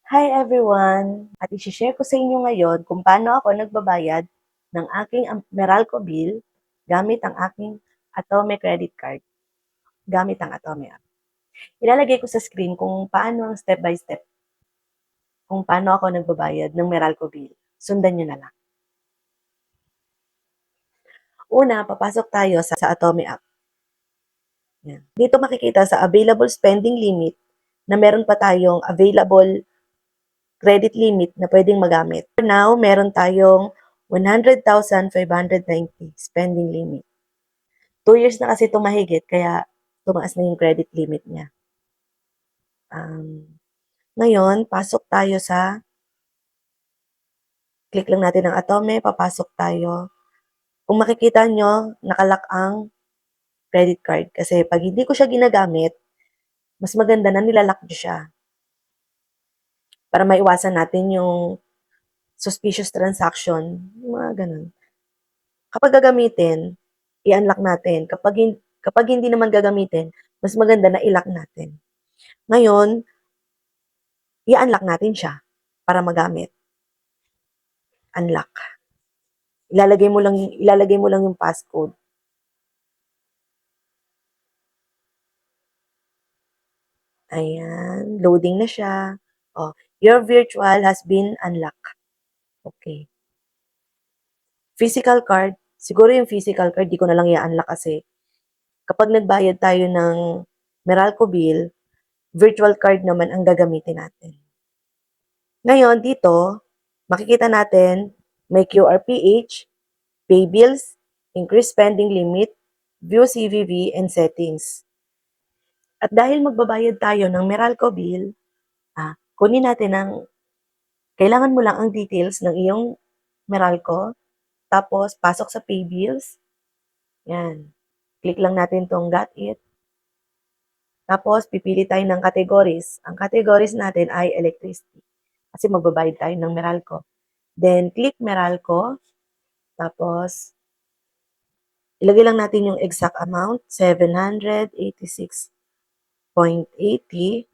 Hi everyone! At i-share ko sa inyo ngayon kung paano ako nagbabayad ng aking Meralco bill gamit ang aking Atome credit card, gamit ang Atome app. Ilalagay ko sa screen kung paano ang step by step kung paano ako nagbabayad ng Meralco bill. Sundan nyo na lang. Una, papasok tayo sa Atome app. Yan. Dito makikita sa available spending limit na meron pa tayong available credit limit na pwedeng magamit. For now, meron tayong 100,590 spending limit. 2 years na kasi ito mahigit, kaya tumaas na yung credit limit niya. Ngayon, pasok tayo click lang natin ang Atome, papasok tayo. Kung makikita nyo, nakalock ang credit card. Kasi pag hindi ko siya ginagamit, mas maganda na nilalock nyo siya. Para maiwasan natin yung suspicious transaction, mga ganun. Kapag gagamitin, i-unlock natin. Kapag hindi naman gagamitin, mas maganda na i-lock natin. Ngayon, i-unlock natin siya para magamit. Unlock. Ilalagay mo lang yung passcode. Ayan, loading na siya. Oh, your virtual has been unlocked. Okay. Physical card, siguro yung physical card, di ko na lang i-unlock kasi kapag nagbayad tayo ng Meralco bill, virtual card naman ang gagamitin natin. Ngayon, dito, makikita natin, may QRPH, pay bills, increase spending limit, view CVV, and settings. At dahil magbabayad tayo ng Meralco bill, kunin natin kailangan mo lang ang details ng iyong Meralco, tapos pasok sa pay bills, yan. Click lang natin tong got it. Tapos, pipili tayo ng categories. Ang categories natin ay electricity. Kasi magbabayad tayo ng Meralco. Then, click Meralco. Tapos, ilagay lang natin yung exact amount, 786.80.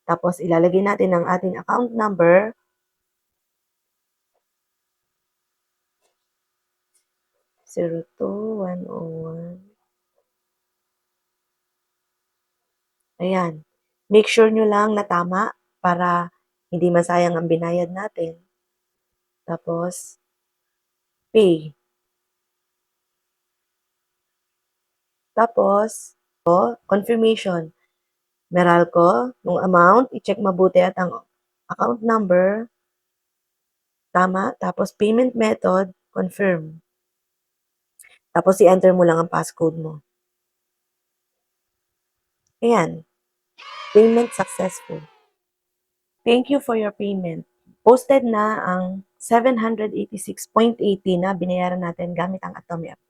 Tapos, ilalagay natin ang ating account number. Zero 02-101. Ayan. Make sure nyo lang na tama para hindi masayang ang binayad natin. Tapos, pay. Tapos, confirmation. Meralco, yung amount, i-check mabuti at ang account number, tama. Tapos, payment method, confirm. Tapos, i-enter mo lang ang passcode mo. Ayan. Payment successful. Thank you for your payment. Posted na ang 786.80 na binayaran natin gamit ang Atome app.